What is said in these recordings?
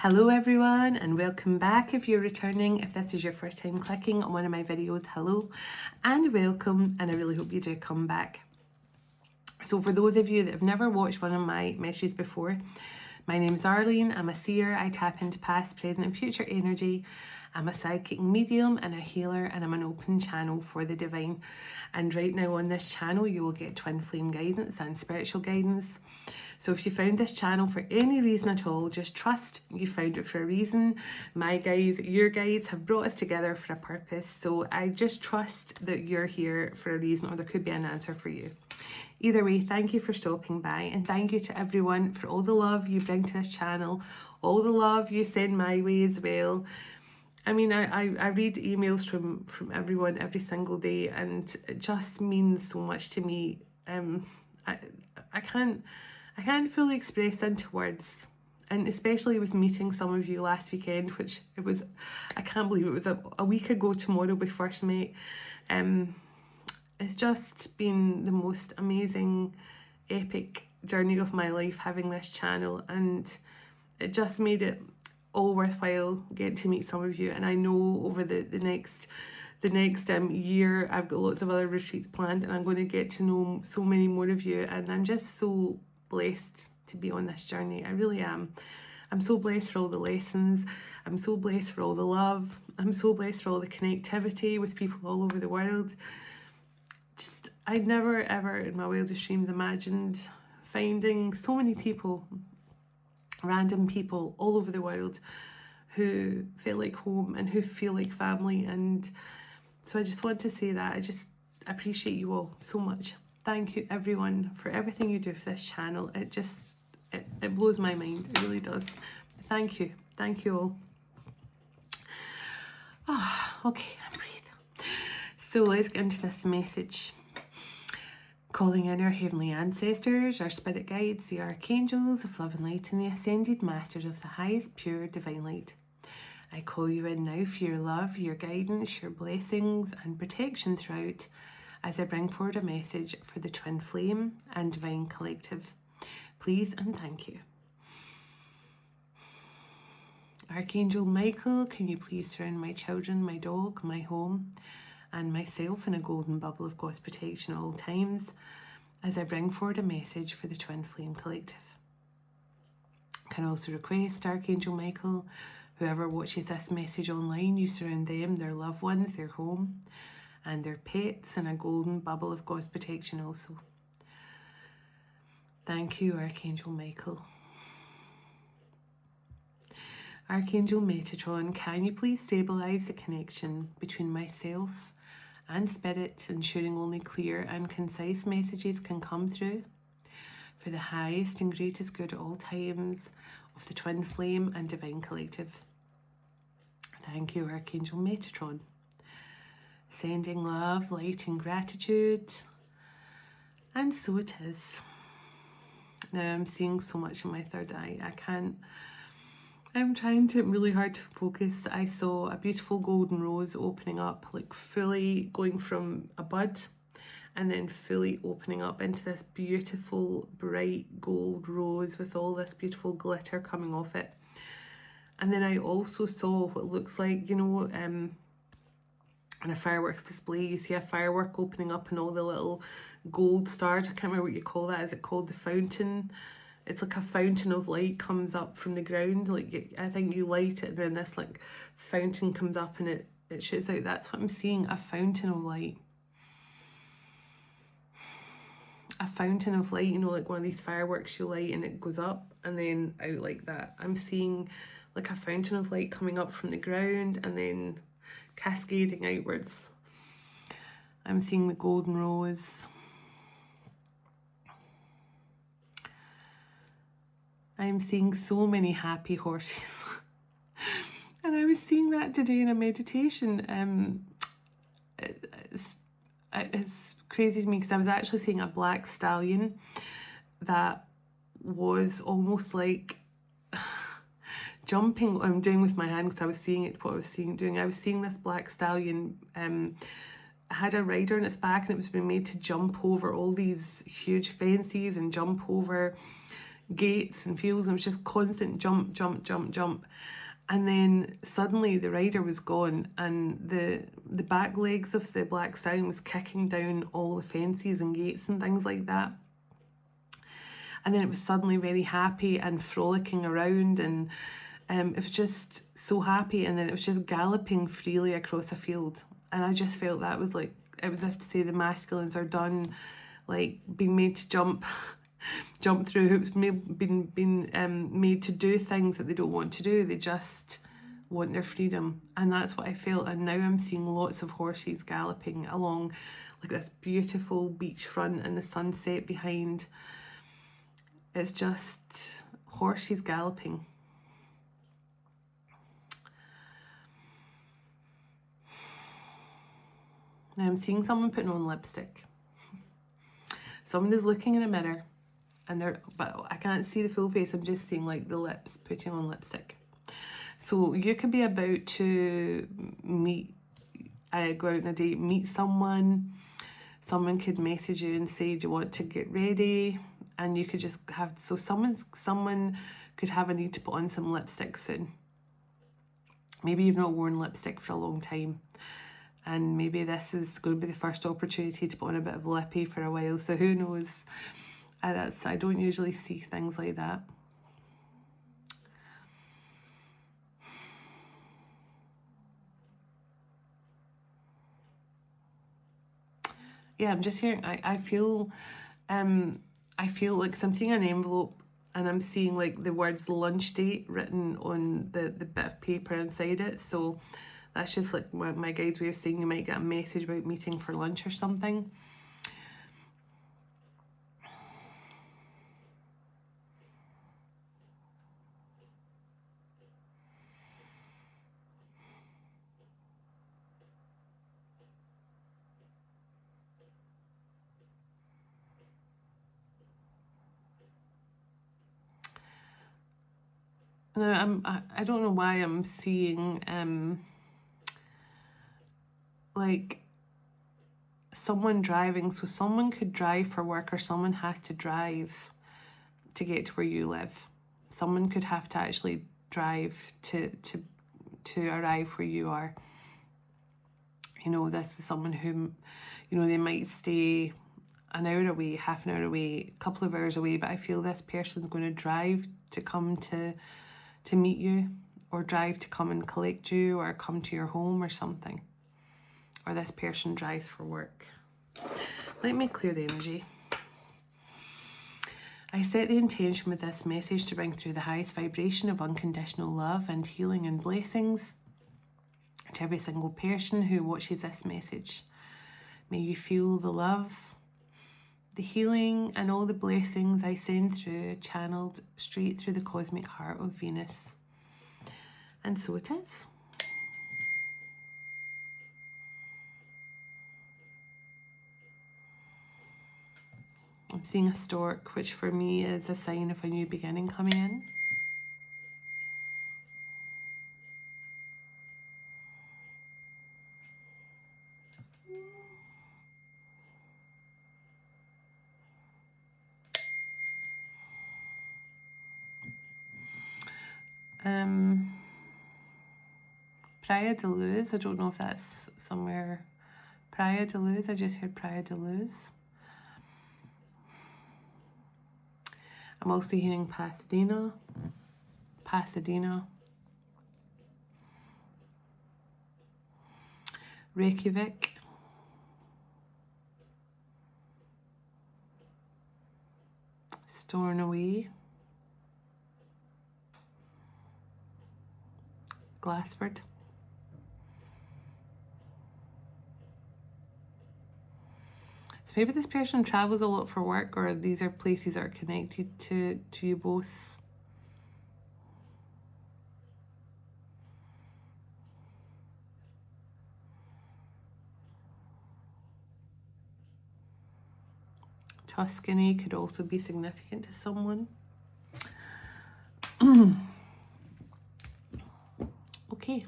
Hello everyone, and welcome back if you're returning. If this is your first time clicking on one of my videos, hello and welcome, and I really hope you do come back. So for those of you that have never watched one of my messages before, my name is Arlene. I'm a seer. I tap into past, present and future energy. I'm a psychic medium and a healer, and I'm an open channel for the divine. And right now on this channel you will get twin flame guidance and spiritual guidance. So if you found this channel for any reason at all, just trust you found it for a reason. My guides, your guides have brought us together for a purpose. So I just trust that you're here for a reason, or there could be an answer for you. Either way, thank you for stopping by, and thank you to everyone for all the love you bring to this channel, all the love you send my way as well. I mean, I read emails from everyone every single day, and it just means so much to me. I can't fully express into words, and especially with meeting some of you last weekend, which it was, I can't believe it was a week ago tomorrow we first met. It's just been the most amazing, epic journey of my life having this channel, and it just made it all worthwhile getting to meet some of you. And I know over the next year I've got lots of other retreats planned, and I'm going to get to know so many more of you, and I'm just so blessed to be on this journey. I really am. I'm so blessed for all the lessons. I'm so blessed for all the love. I'm so blessed for all the connectivity with people all over the world. Just, I'd never ever in my wildest dreams imagined finding so many people, random people all over the world who feel like home and who feel like family. And so I just want to say that I just appreciate you all so much. Thank you everyone for everything you do for this channel. It blows my mind, it really does. Thank you all. Okay, I'm breathing. So let's get into this message. Calling in our heavenly ancestors, our spirit guides, the archangels of love and light, and the ascended masters of the highest pure divine light. I call you in now for your love, your guidance, your blessings and protection throughout, as I bring forward a message for the twin flame and divine collective. Please and thank you. Archangel Michael, can you please surround my children, my dog, my home, and myself in a golden bubble of God's protection at all times, as I bring forward a message for the twin flame collective. I can also request, Archangel Michael, whoever watches this message online, you surround them, their loved ones, their home, and their pets in a golden bubble of God's protection also. Thank you, Archangel Michael. Archangel Metatron, can you please stabilize the connection between myself and spirit, ensuring only clear and concise messages can come through for the highest and greatest good at all times of the twin flame and divine collective. Thank you, Archangel Metatron. Sending love, light and gratitude. And so it is. Now I'm seeing so much in my third eye. I'm trying to really hard to focus. I saw a beautiful golden rose opening up, like fully going from a bud and then fully opening up into this beautiful bright gold rose with all this beautiful glitter coming off it. And then I also saw what looks like, in a fireworks display, you see a firework opening up and all the little gold stars. I can't remember what you call that. Is it called the fountain? It's like a fountain of light comes up from the ground. Like, I think you light it and then this like fountain comes up and it shoots out. That's what I'm seeing, a fountain of light. A fountain of light, like one of these fireworks you light and it goes up and then out like that. I'm seeing like a fountain of light coming up from the ground and then cascading outwards. I'm seeing the golden rose. I'm seeing so many happy horses. And I was seeing that today in a meditation. It's crazy to me because I was actually seeing a black stallion that was almost like jumping. I'm doing with my hand because I was seeing it, what I was seeing doing. I was seeing this black stallion had a rider on its back, and it was being made to jump over all these huge fences and jump over, gates and fields, and it was just constant jump, jump, jump, jump. And then suddenly the rider was gone, and the back legs of the black stallion was kicking down all the fences and gates and things like that. And then it was suddenly very happy and frolicking around, and it was just so happy. And then it was just galloping freely across a field. And I just felt that was like, it was as if to say the masculines are done, like being made to jump through hoops, been made to do things that they don't want to do. They just want their freedom. And that's what I felt. And now I'm seeing lots of horses galloping along like this beautiful beachfront and the sunset behind. It's just horses galloping. Now I'm seeing someone putting on lipstick. Someone is looking in a mirror, and but I can't see the full face. I'm just seeing like the lips putting on lipstick. So you could be about to meet, go out on a date, meet someone. Someone could message you and say, do you want to get ready? And you could just have, so someone could have a need to put on some lipstick soon. Maybe you've not worn lipstick for a long time, and maybe this is going to be the first opportunity to put on a bit of lippy for a while. So who knows? I don't usually see things like that. Yeah, I'm just hearing, I feel like I'm seeing an envelope, and I'm seeing like the words lunch date written on the bit of paper inside it. So that's just like my guide's way of saying you might get a message about meeting for lunch or something. Now I don't know why I'm seeing like someone driving. So someone could drive for work, or someone has to drive to get to where you live. Someone could have to actually drive to arrive where you are. You know, this is someone who, you know, they might stay an hour away, half an hour away, a couple of hours away, but I feel this person's going to drive to come to meet you, or drive to come and collect you, or come to your home or something. Or this person drives for work. Let me clear the energy. I set the intention with this message to bring through the highest vibration of unconditional love and healing and blessings to every single person who watches this message. May you feel the love, the healing, and all the blessings I send through, channeled straight through the cosmic heart of Venus. And so it is. I'm seeing a stork, which for me is a sign of a new beginning coming in. Praia de Luz, I don't know if that's somewhere. Praia de Luz, I just heard Praia de Luz. I'm also hearing Pasadena, Reykjavik, Stornoway, Glassford. So maybe this person travels a lot for work, or these are places that are connected to you both. Tuscany could also be significant to someone. Okay,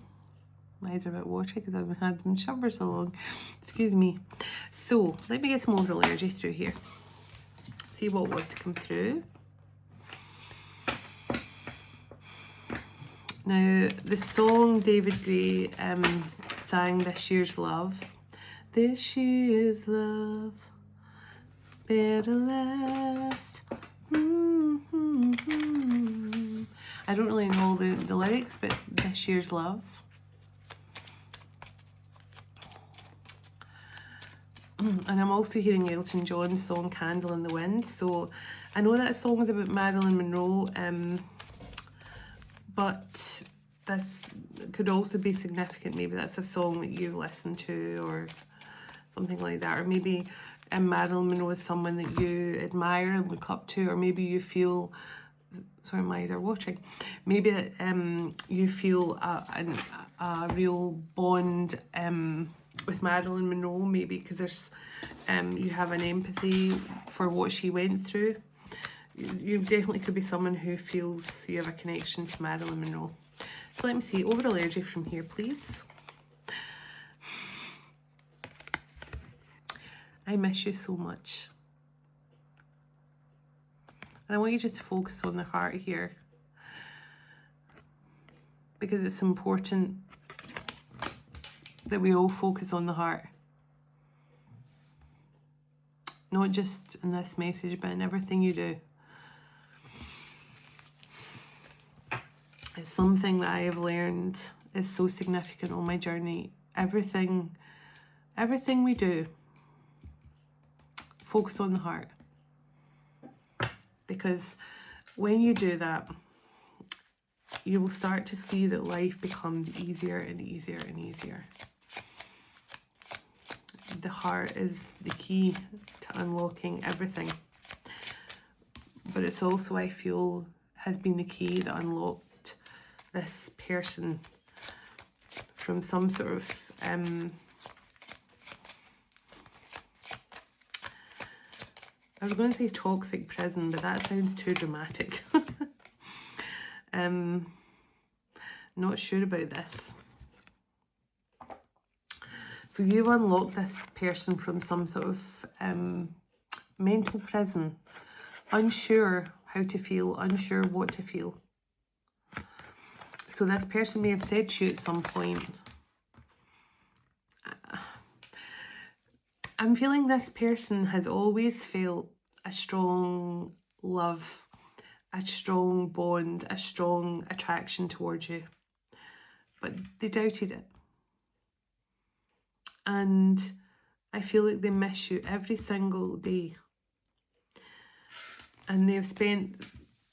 my eyes are a bit watery because I've had them shut for so long. Excuse me. So let me get some overall energy through here. See what wants to come through. Now, the song David Gray sang, This Year's Love. This year's love, better last. I don't really know the lyrics, but This Year's Love. And I'm also hearing Elton John's song Candle in the Wind. So I know that song is about Marilyn Monroe, but this could also be significant. Maybe that's a song that you've listened to or something like that. Or maybe Marilyn Monroe is someone that you admire and look up to, or maybe you feel, sorry, my eyes are watering, maybe that you feel a real bond with Marilyn Monroe, maybe because there's you have an empathy for what she went through. You definitely could be someone who feels you have a connection to Marilyn Monroe. So let me see, overall energy from here, please. I miss you so much. And I want you just to focus on the heart here, because it's important that we all focus on the heart. Not just in this message, but in everything you do. It's something that I have learned is so significant on my journey. Everything we do, focus on the heart. Because when you do that, you will start to see that life becomes easier and easier and easier. The heart is the key to unlocking everything. But it's also, I feel, has been the key that unlocked this person from some sort of I was going to say toxic prison, but that sounds too dramatic. Not sure about this. So you've unlocked this person from some sort of mental prison, unsure how to feel, unsure what to feel. So this person may have said to you at some point, I'm feeling this person has always felt a strong love, a strong bond, a strong attraction towards you, but they doubted it. And I feel like they miss you every single day. And they've spent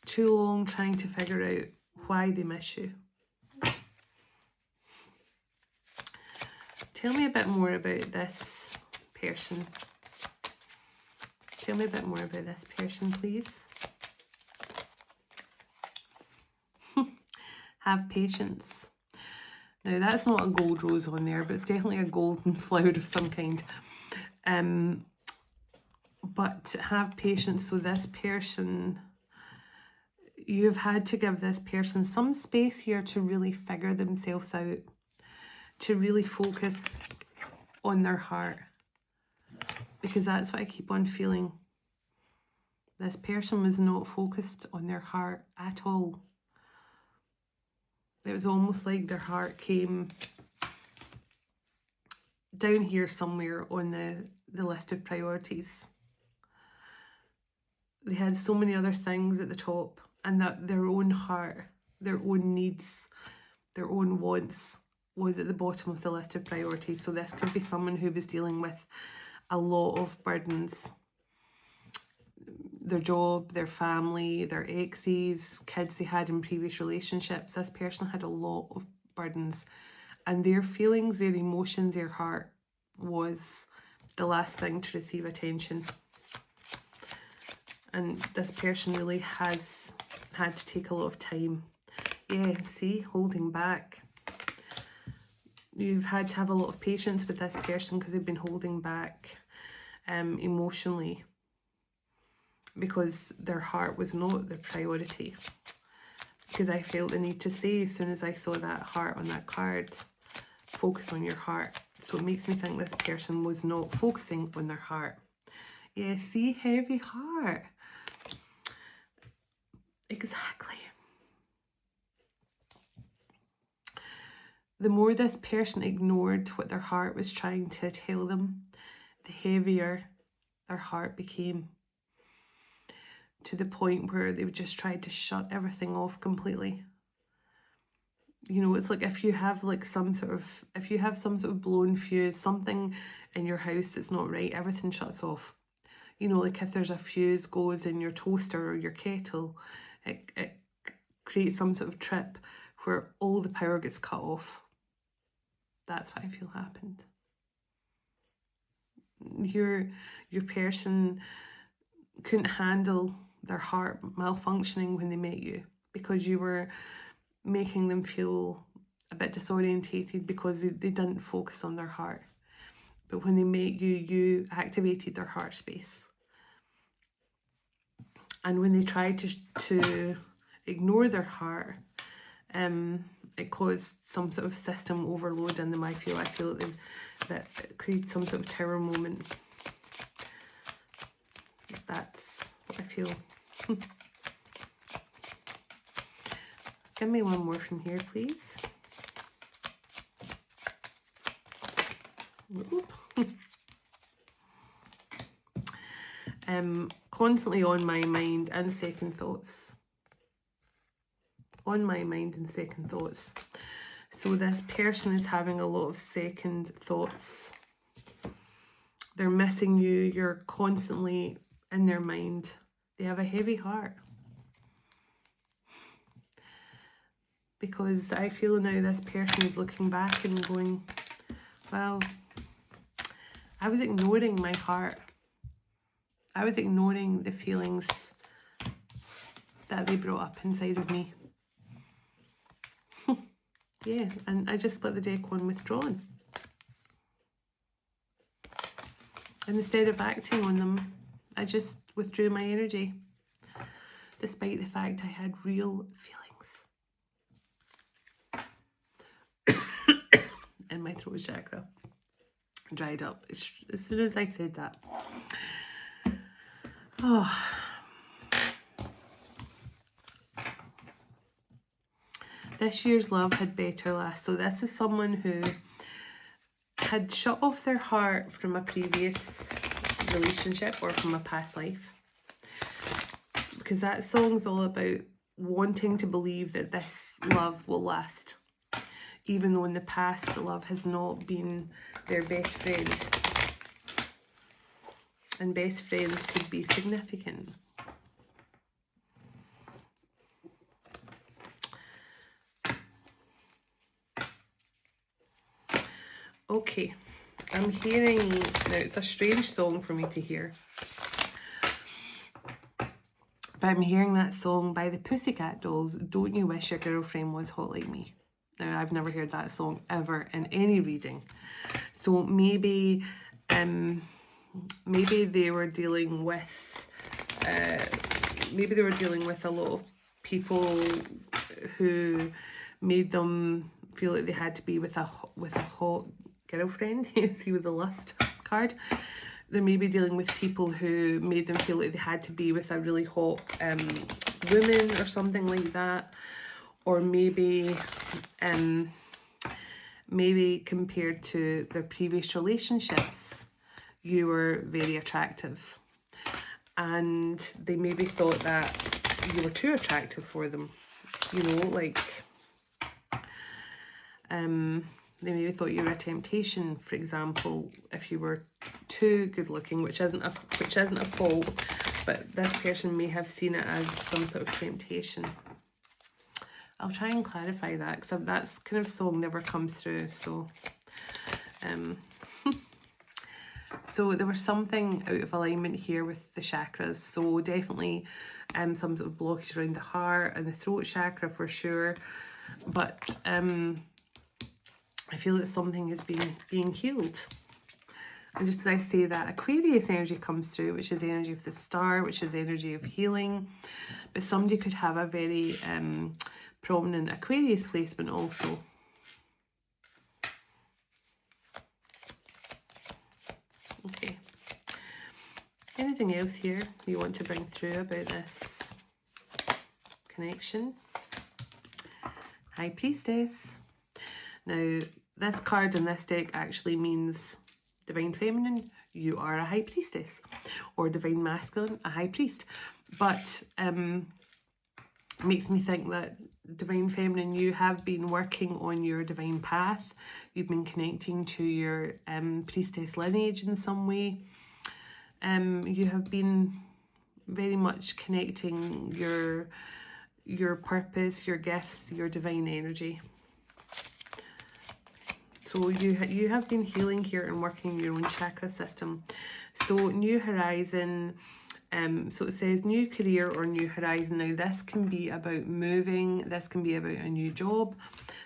too long trying to figure out why they miss you. Tell me a bit more about this person. Tell me a bit more about this person, please. Have patience. Now, that's not a gold rose on there, but it's definitely a golden flower of some kind. But have patience. So this person, you've had to give this person some space here to really figure themselves out, to really focus on their heart, because that's what I keep on feeling. This person was not focused on their heart at all. It was almost like their heart came down here somewhere on the list of priorities. They had so many other things at the top, and that their own heart, their own needs, their own wants was at the bottom of the list of priorities. So this could be someone who was dealing with a lot of burdens. Their job, their family, their exes, kids they had in previous relationships. This person had a lot of burdens, and their feelings, their emotions, their heart was the last thing to receive attention. And this person really has had to take a lot of time. Yeah, see, holding back. You've had to have a lot of patience with this person because they've been holding back emotionally, because their heart was not their priority. Because I felt the need to say, as soon as I saw that heart on that card, focus on your heart. So it makes me think this person was not focusing on their heart. Yeah, see, heavy heart. Exactly. the more this person ignored what their heart was trying to tell them, the heavier their heart became, to the point where they would just try to shut everything off completely. You know, it's like if you have like some sort of blown fuse, something in your house that's not right, everything shuts off. You know, like if there's a fuse goes in your toaster or your kettle, it creates some sort of trip where all the power gets cut off. That's what I feel happened. Your person couldn't handle their heart malfunctioning when they met you, because you were making them feel a bit disorientated because they didn't focus on their heart. But when they met you, you activated their heart space. And when they tried to ignore their heart, it caused some sort of system overload in them. I feel that it created some sort of tower moment. That's what I feel. Give me one more from here, please. Constantly on my mind and second thoughts. On my mind and second thoughts. So this person is having a lot of second thoughts. They're missing you. You're constantly in their mind. They have a heavy heart. Because I feel now this person is looking back and going, well, I was ignoring my heart. I was ignoring the feelings that they brought up inside of me. Yeah, and I just split the deck on withdrawn. And instead of acting on them, I just withdrew my energy, despite the fact I had real feelings. And my throat chakra dried up as soon as I said that. Oh. This year's love had better last. So this is someone who had shut off their heart from a previous relationship or from a past life. Because that song's all about wanting to believe that this love will last. Even though in the past the love has not been their best friend. And best friends could be significant. Okay, I'm hearing, now it's a strange song for me to hear, but I'm hearing that song by the Pussycat Dolls, Don't You Wish Your Girlfriend Was Hot Like Me? Now, I've never heard that song ever in any reading. So maybe they were dealing with, a lot of people who made them feel like they had to be with a hot girlfriend. See with the lust card. They may be dealing with people who made them feel like they had to be with a really hot woman or something like that. Or maybe compared to their previous relationships, you were very attractive. And they maybe thought that you were too attractive for them. You know, like, they maybe thought you were a temptation, for example, if you were too good looking, which isn't a fault, but this person may have seen it as some sort of temptation. I'll try and clarify that, because that kind of song never comes through. So, so there was something out of alignment here with the chakras. So definitely some sort of blockage around the heart and the throat chakra for sure. But I feel that something is being healed. And just as I say that, Aquarius energy comes through, which is the energy of the star, which is the energy of healing. But somebody could have a very prominent Aquarius placement also. Okay. Anything else here you want to bring through about this connection? High Priestess. Now, this card in this deck actually means divine feminine, you are a high priestess, or divine masculine, a high priest. But makes me think that divine feminine, you have been working on your divine path. You've been connecting to your priestess lineage in some way. You have been very much connecting your purpose, your gifts, your divine energy. So you have been healing here and working your own chakra system. So new horizon. So it says new career or new horizon. Now this can be about moving. This can be about a new job.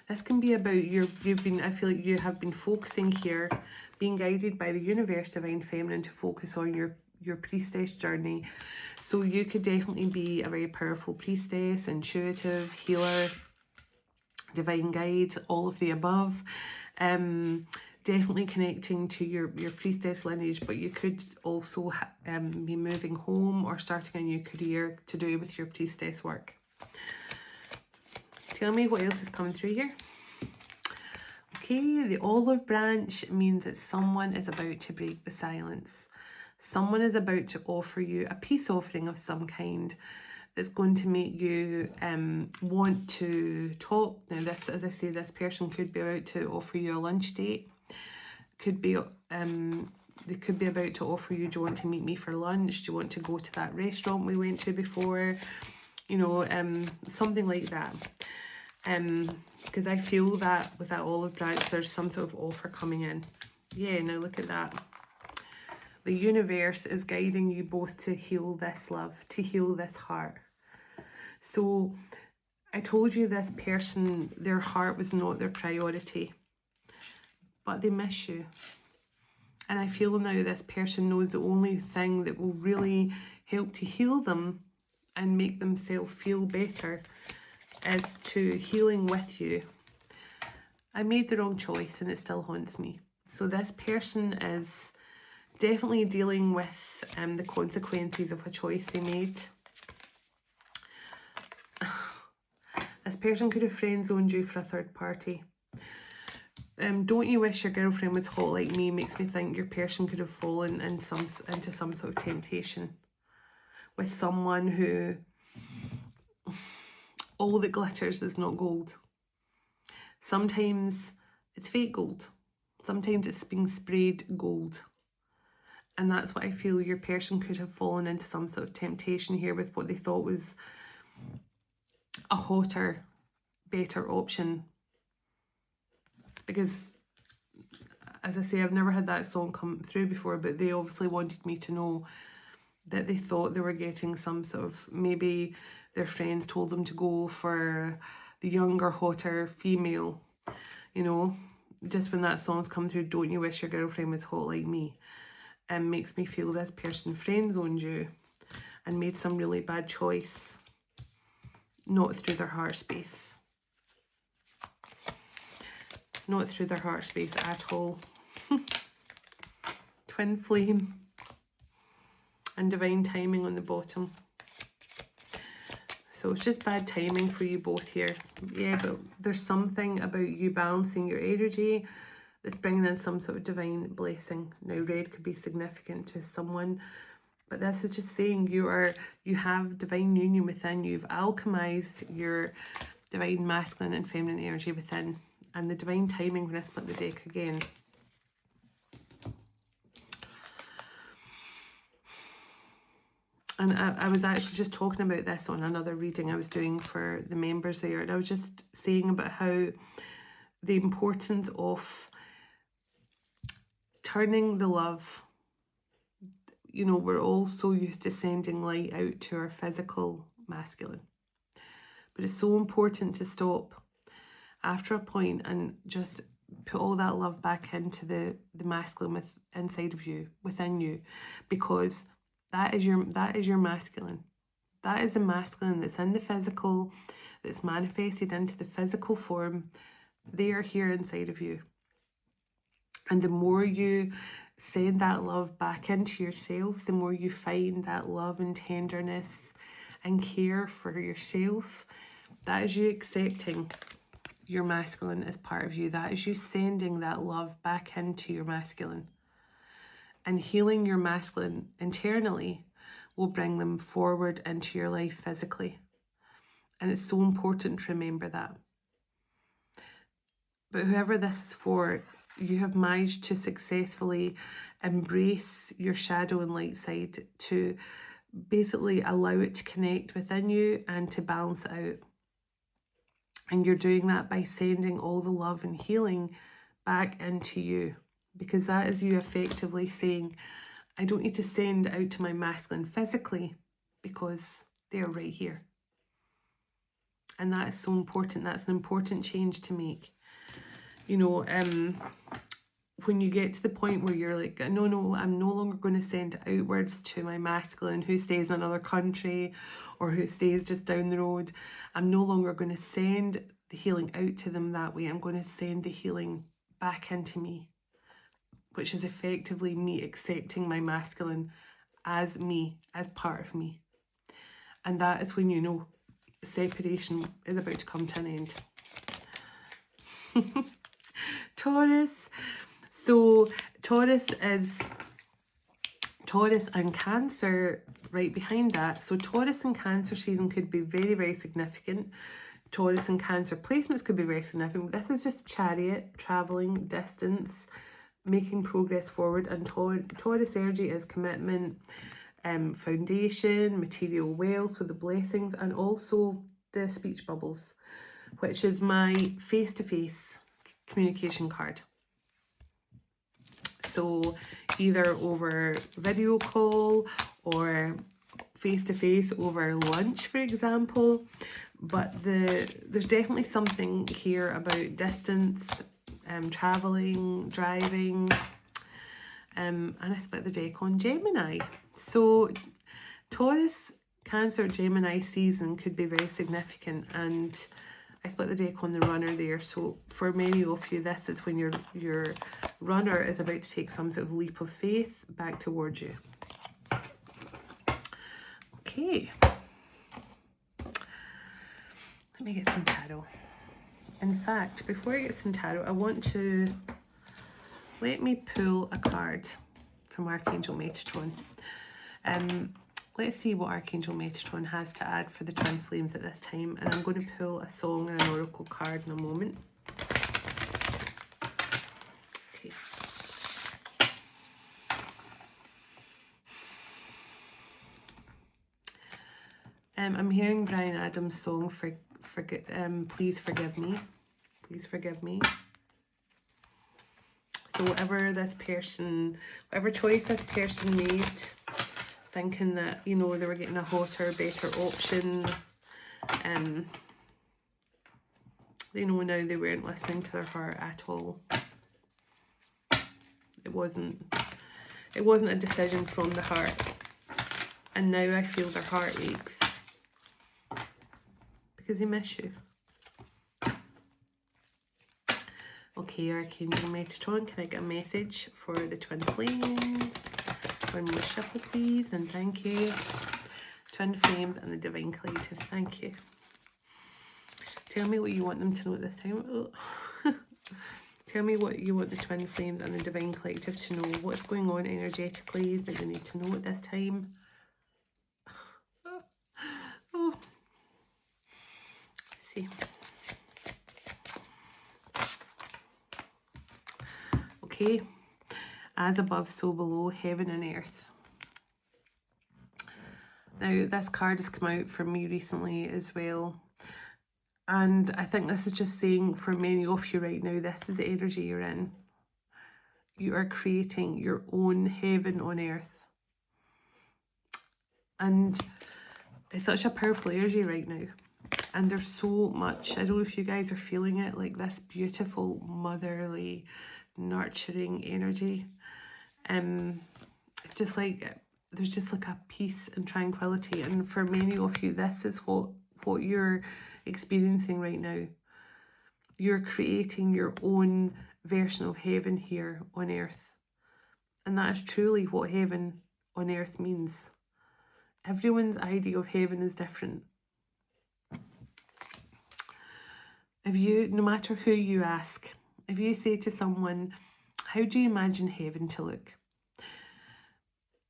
This can be about I feel like you have been focusing here, being guided by the universe, divine feminine, to focus on your priestess journey. So you could definitely be a very powerful priestess, intuitive, healer, divine guide, all of the above. Definitely connecting to your priestess lineage, but you could also be moving home or starting a new career to do with your priestess work. Tell me what else is coming through here. Okay, the olive branch means that someone is about to break the silence. Someone is about to offer you a peace offering of some kind that's going to make you want to talk. Now this, as I say, this person could be about to offer you a lunch date. Could be they could be about to offer you, do you want to meet me for lunch? Do you want to go to that restaurant we went to before? You know, something like that. Because I feel that with that olive branch, there's some sort of offer coming in. Yeah, now look at that. The universe is guiding you both to heal this love, to heal this heart. So I told you this person, their heart was not their priority, but they miss you. And I feel now this person knows the only thing that will really help to heal them and make themselves feel better is to healing with you. I made the wrong choice and it still haunts me. So this person is definitely dealing with the consequences of a choice they made. This person could have friend-zoned you for a third party. Don't you wish your girlfriend was hot like me? Makes me think your person could have fallen into some sort of temptation with someone who all that glitters is not gold. Sometimes it's fake gold. Sometimes it's being sprayed gold. And that's what I feel your person could have fallen into some sort of temptation here with what they thought was a hotter, better option. Because, as I say, I've never had that song come through before, but they obviously wanted me to know that they thought they were getting some sort of, maybe their friends told them to go for the younger, hotter female, you know. Just when that song's come through, don't you wish your girlfriend was hot like me? And makes me feel this person friend-zoned you and made some really bad choice, not through their heart space. Not through their heart space at all. Twin flame and divine timing on the bottom. So it's just bad timing for you both here. Yeah, but there's something about you balancing your energy that's bringing in some sort of divine blessing. Now, red could be significant to someone, but this is just saying you have divine union within you. You've alchemized your divine masculine and feminine energy within. And the divine timing, when I split the deck again. And I was actually just talking about this on another reading I was doing for the members there. And I was just saying about how the importance of turning the love. You know, we're all so used to sending light out to our physical masculine. But it's so important to stop after a point and just put all that love back into the masculine inside of you, within you, because that is your masculine. That is a masculine that's in the physical, that's manifested into the physical form. They are here inside of you. And the more you send that love back into yourself, the more you find that love and tenderness and care for yourself. That is you accepting your masculine as part of you. That is you sending that love back into your masculine. And healing your masculine internally will bring them forward into your life physically. And it's so important to remember that. But whoever this is for, you have managed to successfully embrace your shadow and light side, to basically allow it to connect within you and to balance it out. And you're doing that by sending all the love and healing back into you, because that is you effectively saying, I don't need to send out to my masculine physically because they're right here. And that is so important. That's an important change to make. You know, when you get to the point where you're like, no, I'm no longer going to send outwards to my masculine who stays in another country or who stays just down the road. I'm no longer going to send the healing out to them that way. I'm going to send the healing back into me, which is effectively me accepting my masculine as me, as part of me. And that is when you know separation is about to come to an end. Taurus. So Taurus and Cancer right behind that. So Taurus and Cancer season could be very, very significant. Taurus and Cancer placements could be very significant. This is just Chariot, traveling, distance, making progress forward. And Taurus energy is commitment, foundation, material wealth with the blessings, and also the speech bubbles, which is my face-to-face communication card. So either over video call or face-to-face over lunch, for example. But there's definitely something here about distance, traveling, driving, and I split the deck on Gemini. So Taurus, Cancer, Gemini season could be very significant, and I split the deck on the runner there. So for many of you, this is when your runner is about to take some sort of leap of faith back towards you. Okay. Let me get some tarot. In fact, before I get some tarot, I want to let me pull a card from Archangel Metatron. Let's see what Archangel Metatron has to add for the twin flames at this time, and I'm going to pull a song and an oracle card in a moment. Okay. I'm hearing Bryan Adams' song Please Forgive Me. Please forgive me. So whatever choice this person made, thinking that, you know, they were getting a hotter, better option, they know now they weren't listening to their heart at all. It wasn't a decision from the heart, and now I feel their heart aches because they miss you. Okay, Archangel Metatron, can I get a message for the twin flames? One more shuffle, please, and thank you. Twin flames and the divine collective, thank you. Tell me what you want them to know at this time. Oh. Tell me what you want the twin flames and the divine collective to know. What's going on energetically that they need to know at this time. Oh. Let's see. Okay. As above, so below, heaven and earth. Now, this card has come out for me recently as well. And I think this is just saying for many of you right now, this is the energy you're in. You are creating your own heaven on earth. And it's such a powerful energy right now. And there's so much, I don't know if you guys are feeling it, like this beautiful, motherly, nurturing energy. It's just like, there's just like a peace and tranquility. And for many of you, this is what you're experiencing right now. You're creating your own version of heaven here on earth. And that is truly what heaven on earth means. Everyone's idea of heaven is different. If you, no matter who you ask, if you say to someone, how do you imagine heaven to look?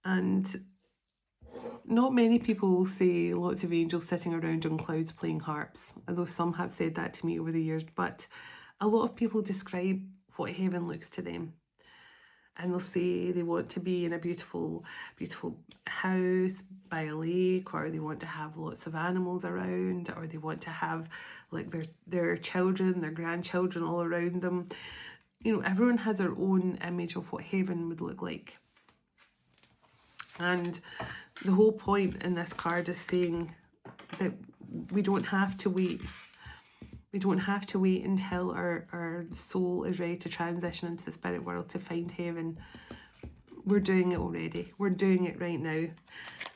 And not many people will say lots of angels sitting around on clouds playing harps, although some have said that to me over the years, but a lot of people describe what heaven looks to them. And they'll say they want to be in a beautiful, beautiful house by a lake, or they want to have lots of animals around, or they want to have like their children, their grandchildren all around them. You know, everyone has their own image of what heaven would look like. And the whole point in this card is saying that we don't have to wait. We don't have to wait until our soul is ready to transition into the spirit world to find heaven. We're doing it already. We're doing it right now.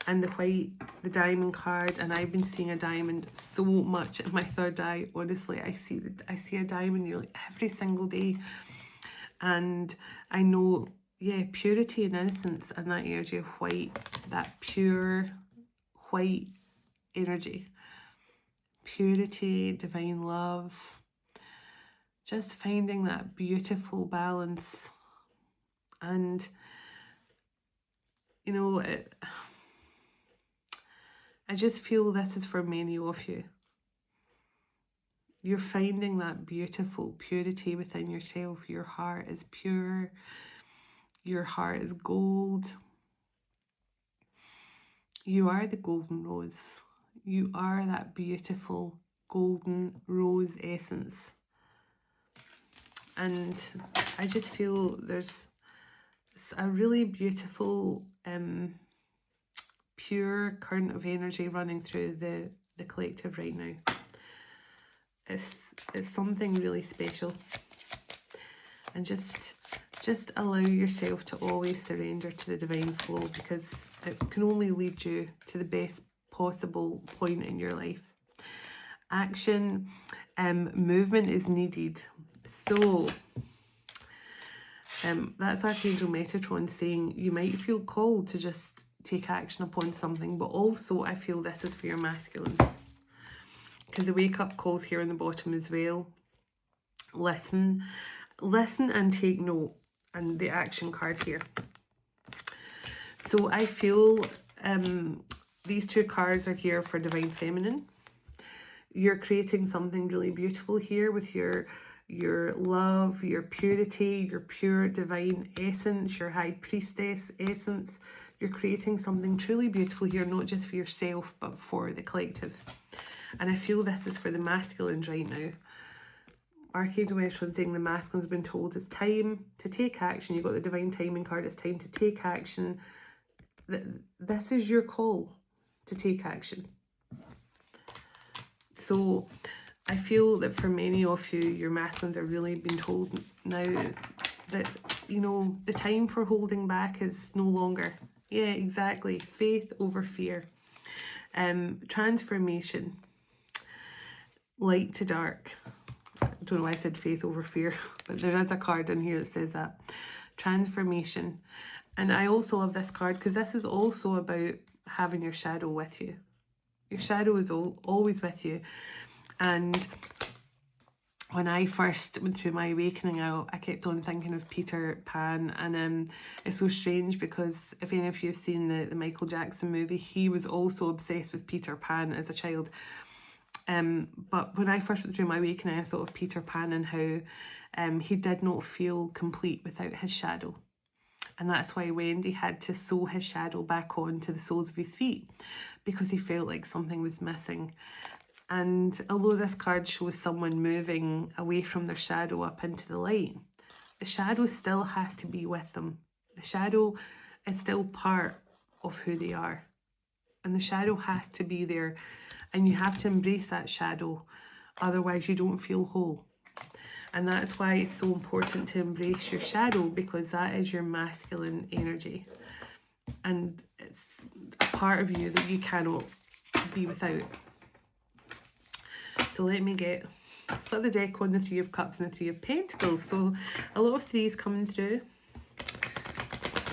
And the white, the diamond card, and I've been seeing a diamond so much in my third eye. Honestly, I see a diamond nearly every single day. And I know, yeah, purity and innocence and that energy of white, that pure white energy. Purity, divine love, just finding that beautiful balance. And you know, I just feel this is for many of you. You're finding that beautiful purity within yourself. Your heart is pure, your heart is gold. You are the golden rose. You are that beautiful golden rose essence. And I just feel there's a really beautiful, pure current of energy running through the collective right now. It's something really special. And just allow yourself to always surrender to the divine flow, because it can only lead you to the best possible point in your life. Action, movement is needed. So that's Archangel Metatron saying you might feel called to just take action upon something, but also I feel this is for your masculines, because the wake up calls here on the bottom as well. Listen and take note, and the action card here. So I feel these two cards are here for divine feminine. You're creating something really beautiful here with your love, your purity, your pure divine essence, your high priestess essence. You're creating something truly beautiful here, not just for yourself, but for the collective. And I feel this is for the masculines right now. Archangel Metatron saying the masculines have been told it's time to take action. You've got the divine timing card. It's time to take action. This is your call to take action. So I feel that for many of you, your masculines are really being told now that, you know, the time for holding back is no longer. Yeah, exactly. Faith over fear. Transformation. Light to dark. I don't know why I said faith over fear, but there is a card in here that says that. Transformation. And I also love this card because this is also about having your shadow with you. Your shadow is always with you. And when I first went through my awakening, I kept on thinking of Peter Pan, and it's so strange because if any of you have seen the Michael Jackson movie, he was also obsessed with Peter Pan as a child. But when I first went through my awakening, I thought of Peter Pan and how he did not feel complete without his shadow. And that's why Wendy had to sew his shadow back on to the soles of his feet, because he felt like something was missing. And although this card shows someone moving away from their shadow up into the light, the shadow still has to be with them. The shadow is still part of who they are. And the shadow has to be there. And you have to embrace that shadow. Otherwise, you don't feel whole. And that's why it's so important to embrace your shadow, because that is your masculine energy. And it's a part of you that you cannot be without. So let me split the deck on the Three of Cups and the Three of Pentacles. So a lot of threes coming through.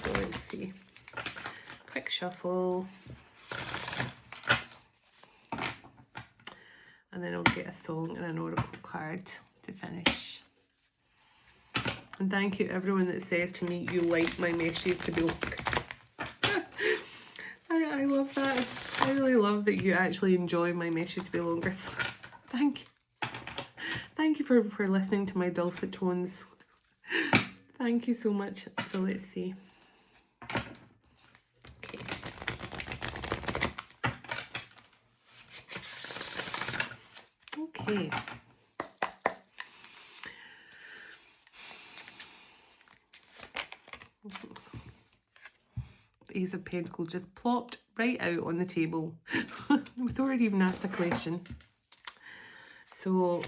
So let's see. Quick shuffle. And then I'll get a song and an oracle card to finish. And thank you everyone that says to me you like my messages to be longer. I love that. I really love that you actually enjoy my messages to be longer. Thank you. Thank you for listening to my dulcet tones. Thank you so much. So let's see. Okay. Okay. The Ace of Pentacles just plopped right out on the table without even asked a question. So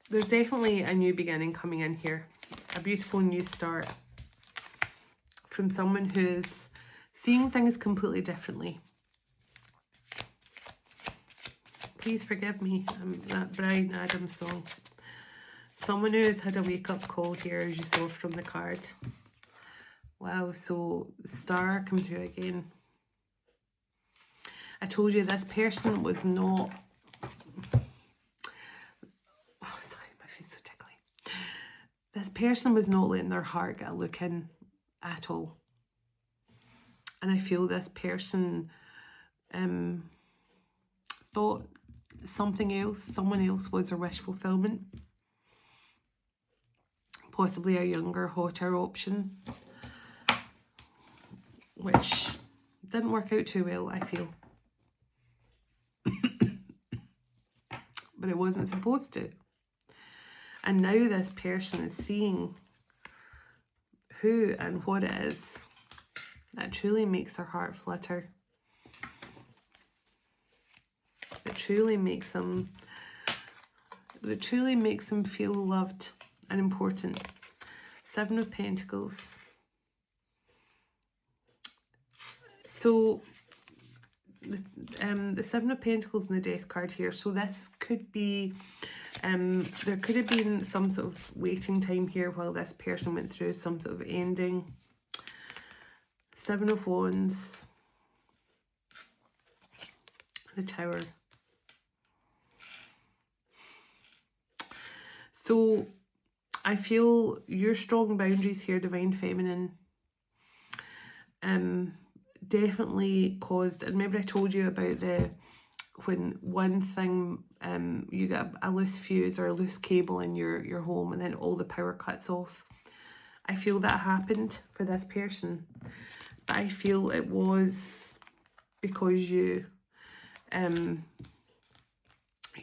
there's definitely a new beginning coming in here. A beautiful new start from someone who's seeing things completely differently. Please forgive me, that Brian Adams song. Someone who has had a wake-up call here, as you saw from the card. Wow, so star come through again. I told you this person was not... Oh, sorry, my face is so tickly. This person was not letting their heart get a look in at all. And I feel this person thought something else, someone else was their wish fulfillment. Possibly a younger, hotter option. Which didn't work out too well, I feel. But it wasn't supposed to. And now this person is seeing who and what it is that truly makes their heart flutter. That truly makes them feel loved and important. Seven of Pentacles. So the Seven of Pentacles and the Death card here. So this could be, there could have been some sort of waiting time here while this person went through some sort of ending. Seven of Wands. The Tower. So I feel your strong boundaries here, Divine Feminine, definitely caused, and maybe I told you about when one thing, you get a loose fuse or a loose cable in your home and then all the power cuts off. I feel that happened for this person, but I feel it was because you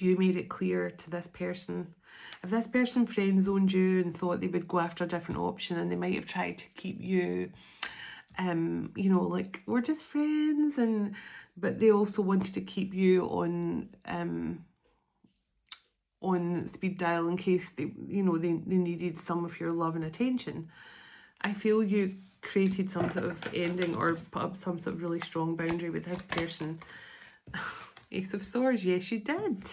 made it clear to this person. If this person friend zoned you and thought they would go after a different option, and they might have tried to keep you, you know, like, we're just friends, but they also wanted to keep you on speed dial in case they needed some of your love and attention. I feel you created some sort of ending or put up some sort of really strong boundary with this person. Ace of Swords, yes you did.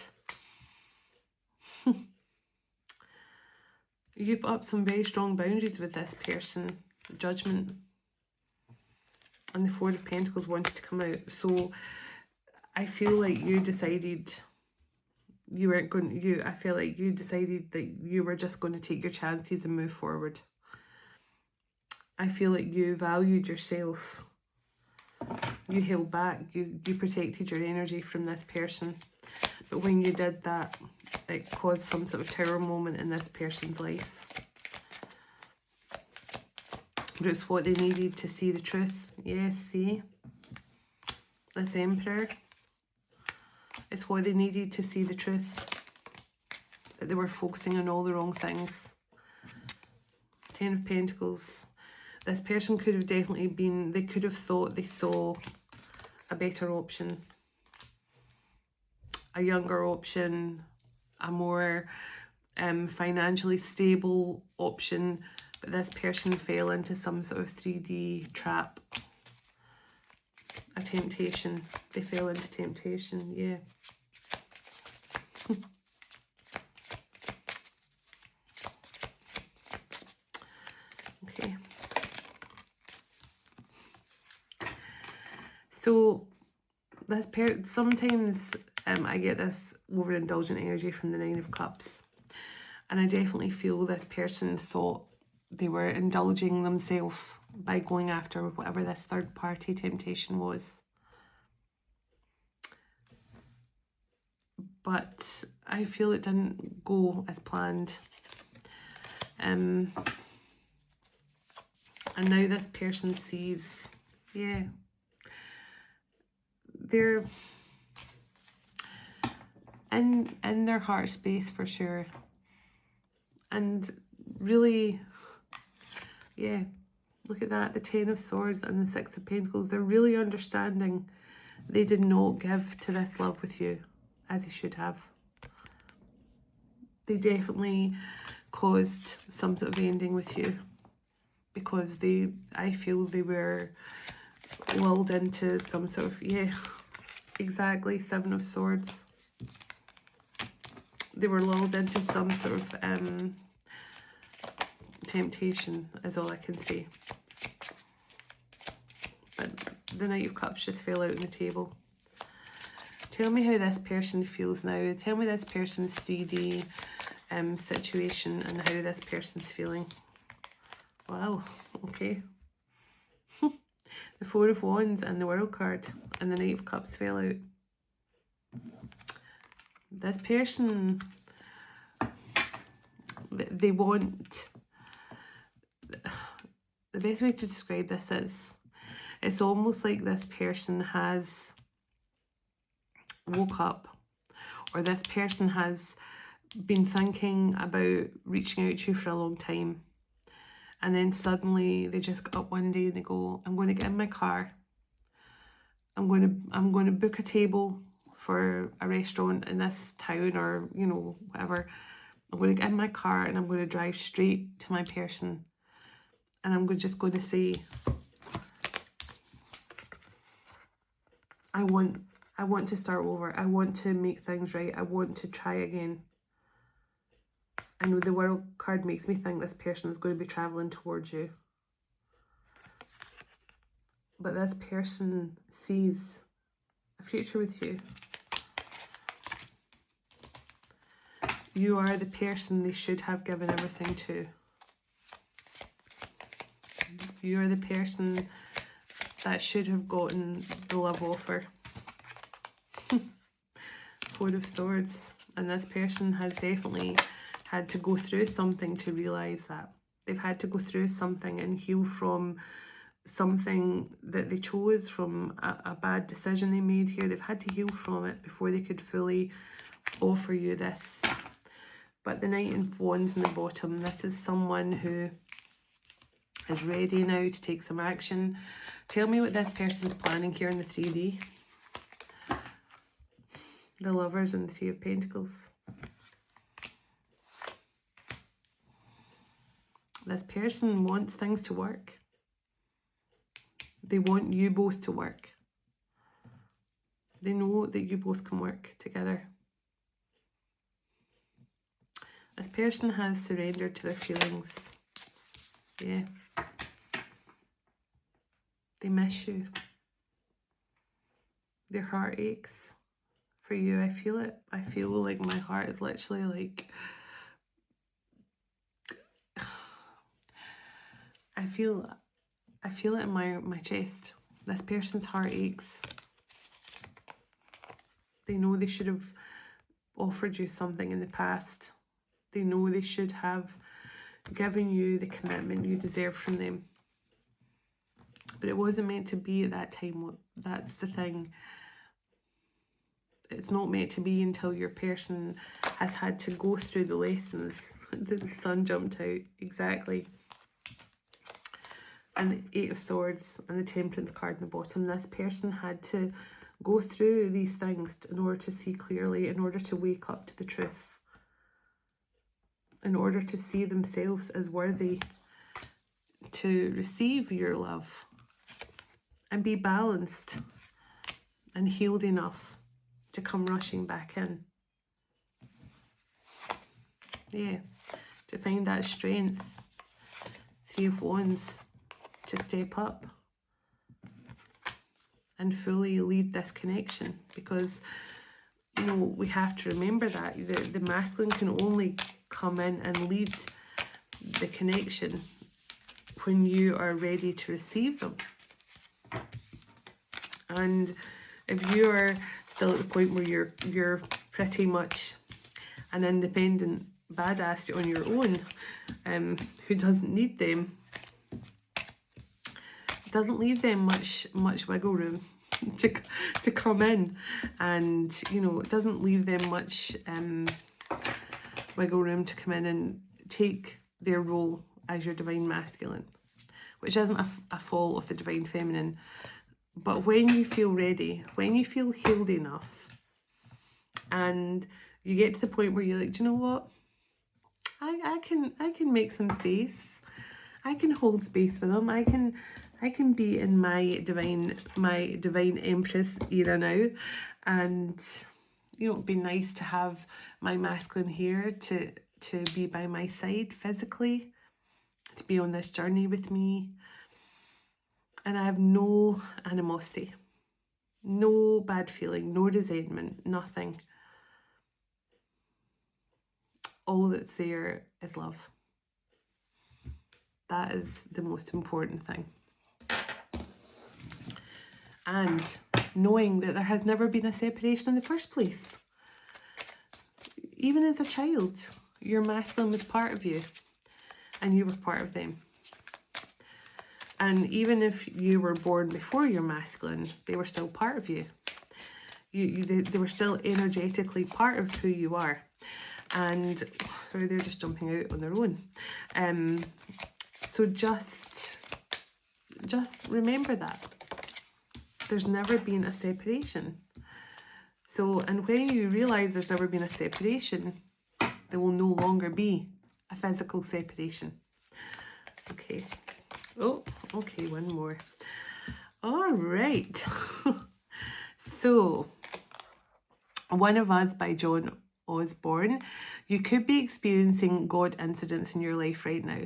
You put up some very strong boundaries with this person. Judgment. And the Four of Pentacles wanted to come out. So I feel like you decided you weren't going to, I feel like you decided that you were just going to take your chances and move forward. I feel like you valued yourself. You held back. You protected your energy from this person. But when you did that, it caused some sort of tower moment in this person's life. But it's what they needed to see the truth. Yes, see? This Emperor. It's what they needed to see the truth. That they were focusing on all the wrong things. Ten of Pentacles. This person could have definitely been, they could have thought they saw a better option. A younger option. A more financially stable option. But this person fell into some sort of 3D trap. A temptation. They fell into temptation, yeah. Okay. So this sometimes I get this overindulgent energy from the Nine of Cups. And I definitely feel this person thought they were indulging themselves by going after whatever this third party temptation was. But I feel it didn't go as planned. And now this person sees, yeah, they're in their heart space for sure. And really, yeah, look at that, the Ten of Swords and the Six of Pentacles. They're really understanding they did not give to this love with you as they should have. They definitely caused some sort of ending with you because I feel they were lulled into some sort of, yeah, exactly, Seven of Swords. They were lulled into some sort of temptation, is all I can say. But the Knight of Cups just fell out on the table. Tell me how this person feels now. Tell me this person's 3D situation and how this person's feeling. Wow, okay. The Four of Wands and the World card and the Knight of Cups fell out. This person, they want, the best way to describe this is, it's almost like this person has woke up, or this person has been thinking about reaching out to you for a long time, and then suddenly they just get up one day and they go, I'm going to get in my car, I'm going to book a table for a restaurant in this town, or you know, whatever. I'm going to get in my car and I'm going to drive straight to my person, and I'm just going to say, I want to start over. I want to make things right. I want to try again. I know the World card makes me think this person is going to be traveling towards you. But this person sees a future with you. You are the person they should have given everything to. You are the person that should have gotten the love offer. Four of Swords. And this person has definitely had to go through something to realise that. They've had to go through something and heal from something that they chose, from a bad decision they made here. They've had to heal from it before they could fully offer you this. But the Knight of Wands in the bottom, this is someone who is ready now to take some action. Tell me what this person's planning here in the 3D. The Lovers and the Three of Pentacles. This person wants things to work. They want you both to work. They know that you both can work together. This person has surrendered to their feelings. Yeah. They miss you. Their heart aches for you. I feel it. I feel like my heart is literally like, I feel it in my chest. This person's heart aches. They know they should have offered you something in the past. They know they should have given you the commitment you deserve from them. But it wasn't meant to be at that time. That's the thing. It's not meant to be until your person has had to go through the lessons. The sun jumped out. Exactly. And the Eight of Swords and the Temperance card in the bottom. This person had to go through these things in order to see clearly, in order to wake up to the truth, in order to see themselves as worthy to receive your love and be balanced and healed enough to come rushing back in. Yeah, to find that strength. Three of Wands, to step up and fully lead this connection, because you know, we have to remember that the masculine can only come in and lead the connection when you are ready to receive them. And if you are still at the point where you're pretty much an independent badass on your own, who doesn't need them, doesn't leave them much wiggle room to come in, and you know, it doesn't leave them much wiggle room to come in and take their role as your divine masculine, which isn't a fault of the divine feminine. But when you feel ready, when you feel healed enough, and you get to the point where you're like, do you know what, I can make some space, I can hold space for them, I can be in my divine empress era now, and you know, it'd be nice to have my masculine here to be by my side physically, to be on this journey with me, and I have no animosity, no bad feeling, no resentment, nothing. All that's there is love. That is the most important thing. And knowing that there has never been a separation in the first place. Even as a child, your masculine was part of you, and you were part of them. And even if you were born before your masculine, they were still part of you. They were still energetically part of who you are. And sorry, they're just jumping out on their own. So just remember that there's never been a separation. So, and when you realize there's never been a separation, there will no longer be a physical separation. Okay. Oh, okay, one more. All right. So, One of Us by John Osborne. You could be experiencing God incidents in your life right now.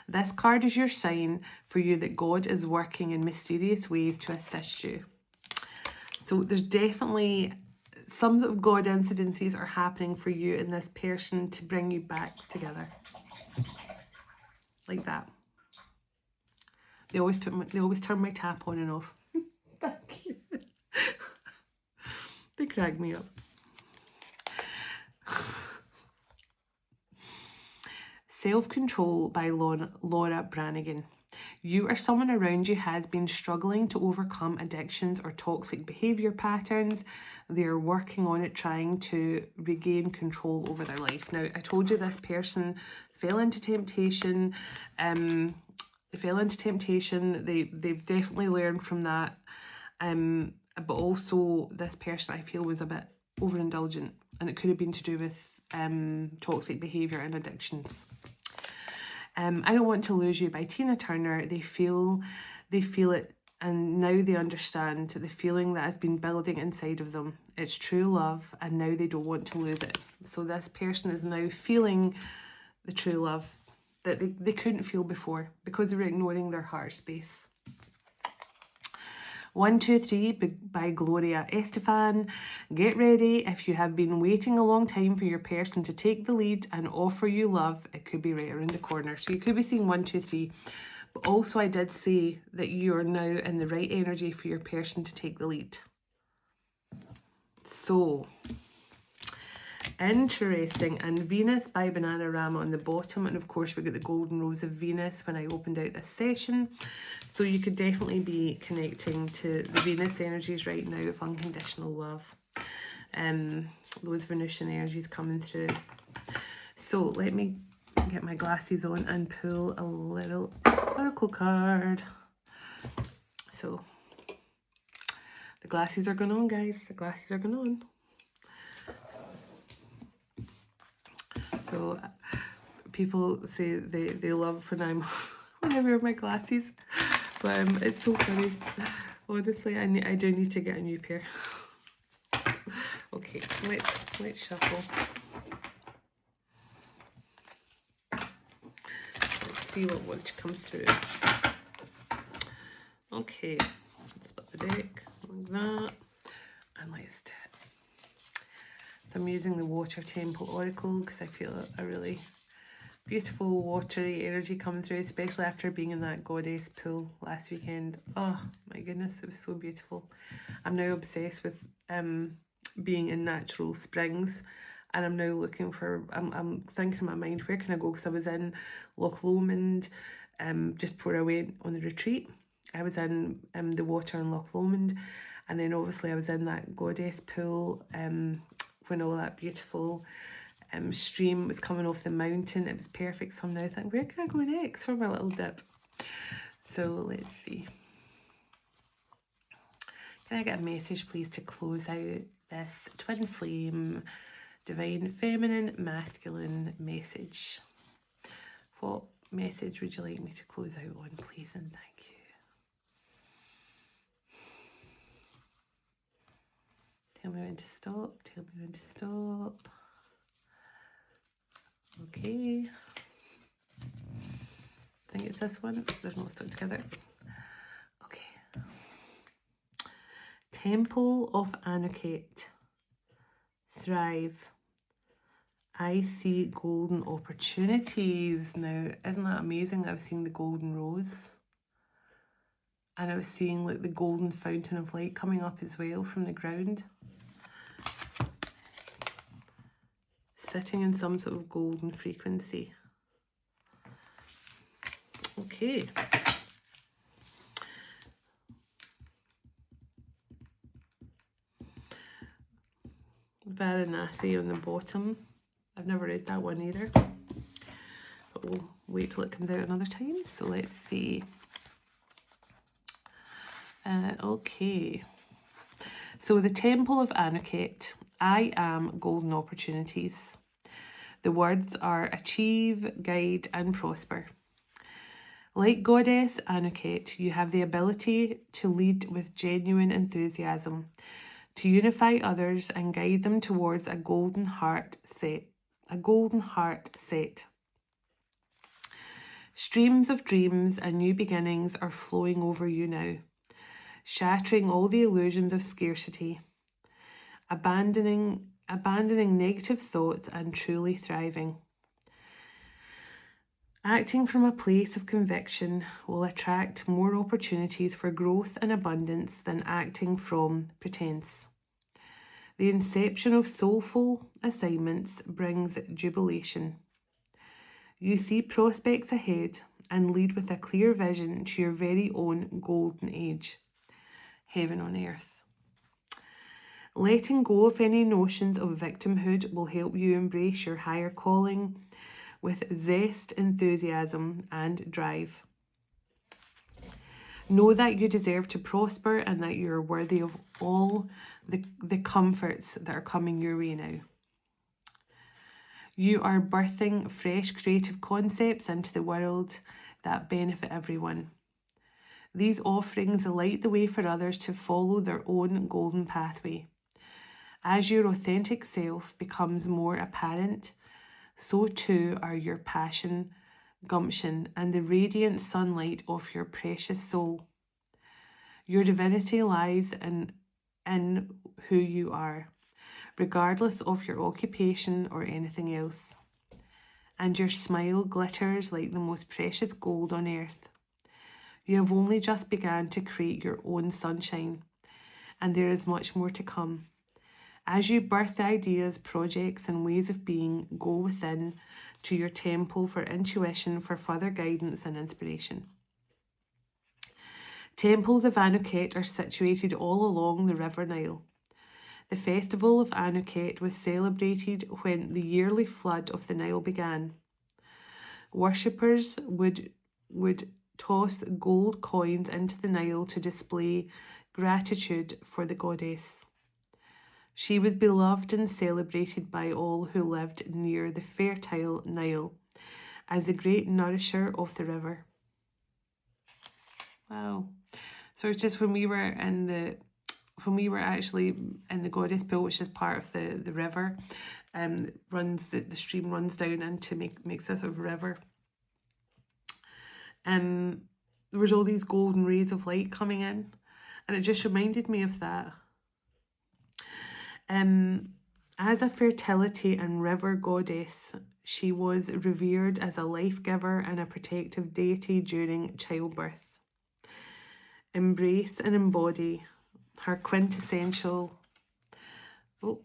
This card is your sign for you that God is working in mysterious ways to assist you. So there's definitely some sort of God incidences are happening for you and this person to bring you back together. Like that. They always turn my tap on and off. Thank you. They crack me up. Self-Control by Laura Branigan. You or someone around you has been struggling to overcome addictions or toxic behaviour patterns. They're working on it, trying to regain control over their life. Now, I told you this person fell into temptation. They've definitely learned from that. But also this person, I feel, was a bit overindulgent, and it could have been to do with toxic behaviour and addictions. I Don't Want to Lose You by Tina Turner. They feel it, and now they understand the feeling that has been building inside of them. It's true love, and now they don't want to lose it. So this person is now feeling the true love that they couldn't feel before because they were ignoring their heart space. 123 by Gloria Estefan. Get ready. If you have been waiting a long time for your person to take the lead and offer you love, it could be right around the corner. So you could be seeing 123. But also I did say that you are now in the right energy for your person to take the lead. So, interesting. And Venus by Bananarama on the bottom. And of course we got the Golden Rose of Venus when I opened out this session. So you could definitely be connecting to the Venus energies right now of unconditional love. Those Venusian energies coming through. So let me get my glasses on and pull a little oracle card. So the glasses are going on, guys. The glasses are going on. So people say they love when I wear my glasses. But it's so funny. Honestly, I do need to get a new pair. Okay, let's shuffle. Let's see what wants to come through. Okay, let's split the deck like that, and let's do it. So I'm using the Water Temple Oracle because I feel a really beautiful watery energy coming through, especially after being in that goddess pool last weekend. Oh my goodness, it was so beautiful. I'm now obsessed with being in natural springs, and I'm now looking for, I'm thinking in my mind, where can I go? Because I was in Loch Lomond just before I went on the retreat. I was in the water in Loch Lomond, and then obviously I was in that goddess pool when all that beautiful stream was coming off the mountain. It was perfect. So I'm now thinking, where can I go next for my little dip? So let's see. Can I get a message, please, to close out this twin flame, divine feminine, masculine message? What message would you like me to close out on, please, and thank you. Tell me when to stop. Tell me when to stop. Okay. I think it's this one. There's not stuck together. Okay. Temple of Anuket. Thrive. I see golden opportunities. Now, isn't that amazing? I was seeing the golden rose. And I was seeing like the golden fountain of light coming up as well from the ground. Sitting in some sort of golden frequency. Okay. Varanasi on the bottom. I've never read that one either. But we'll wait till it comes out another time. So let's see. Okay. So the Temple of Anuket. I am golden opportunities. The words are achieve, guide, and prosper. Like Goddess Anuket, you have the ability to lead with genuine enthusiasm, to unify others and guide them towards a golden heart set. A golden heart set. Streams of dreams and new beginnings are flowing over you now, shattering all the illusions of scarcity, abandoning negative thoughts and truly thriving. Acting from a place of conviction will attract more opportunities for growth and abundance than acting from pretense. The inception of soulful assignments brings jubilation. You see prospects ahead and lead with a clear vision to your very own golden age. Heaven on earth. Letting go of any notions of victimhood will help you embrace your higher calling with zest, enthusiasm, and drive. Know that you deserve to prosper and that you are worthy of all the comforts that are coming your way now. You are birthing fresh creative concepts into the world that benefit everyone. These offerings light the way for others to follow their own golden pathway. As your authentic self becomes more apparent, so too are your passion, gumption, and the radiant sunlight of your precious soul. Your divinity lies in who you are, regardless of your occupation or anything else. And your smile glitters like the most precious gold on earth. You have only just begun to create your own sunshine, and there is much more to come. As you birth ideas, projects, and ways of being, go within to your temple for intuition for further guidance and inspiration. Temples of Anuket are situated all along the River Nile. The festival of Anuket was celebrated when the yearly flood of the Nile began. Worshippers would toss gold coins into the Nile to display gratitude for the goddess. She was beloved and celebrated by all who lived near the fertile Nile as the great nourisher of the river. Wow. So it's just when we were actually in the goddess pool, which is part of the river, the stream runs down into makes a sort of river. There was all these golden rays of light coming in, and it just reminded me of that. As a fertility and river goddess, she was revered as a life giver and a protective deity during childbirth. Embrace and embody her quintessential, embrace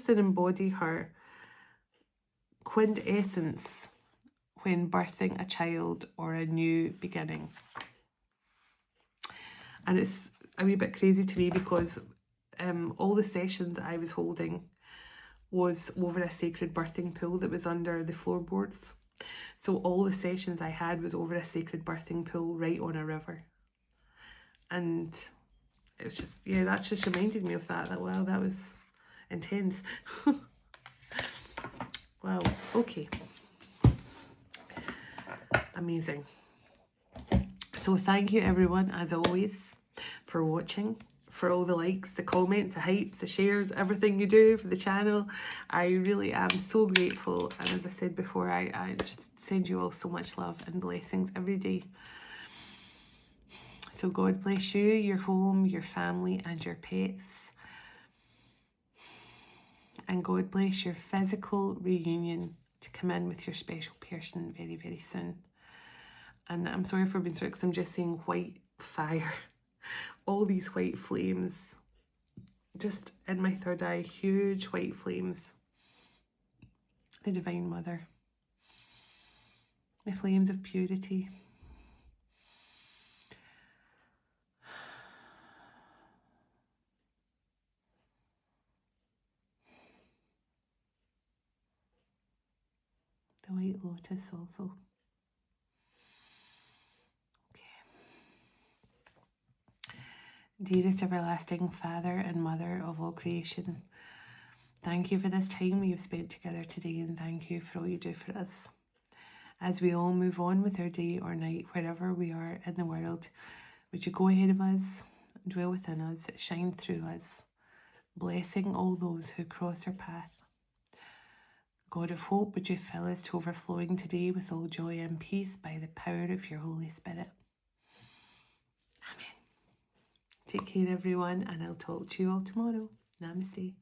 and embody her quintessence when birthing a child or a new beginning. And it's a wee bit crazy to me because all the sessions I was holding was over a sacred birthing pool that was under the floorboards. So all the sessions I had was over a sacred birthing pool right on a river. And it was just, yeah, that's just reminded me of that wow, that was intense. Wow, okay. Amazing. So thank you everyone, as always, for watching, for all the likes, the comments, the hypes, the shares, everything you do for the channel. I really am so grateful. And as I said before, I just send you all so much love and blessings every day. So God bless you, your home, your family, and your pets. And God bless your physical reunion to come in with your special person very, very soon. And I'm sorry for being sorry, because I'm just seeing white fire. All these white flames. Just in my third eye, huge white flames. The Divine Mother. The flames of purity. The White Lotus also. Dearest everlasting Father and Mother of all creation, thank you for this time we have spent together today, and thank you for all you do for us. As we all move on with our day or night, wherever we are in the world, would you go ahead of us, dwell within us, shine through us, blessing all those who cross our path. God of hope, would you fill us to overflowing today with all joy and peace by the power of your Holy Spirit. Amen. Take care everyone, and I'll talk to you all tomorrow. Namaste.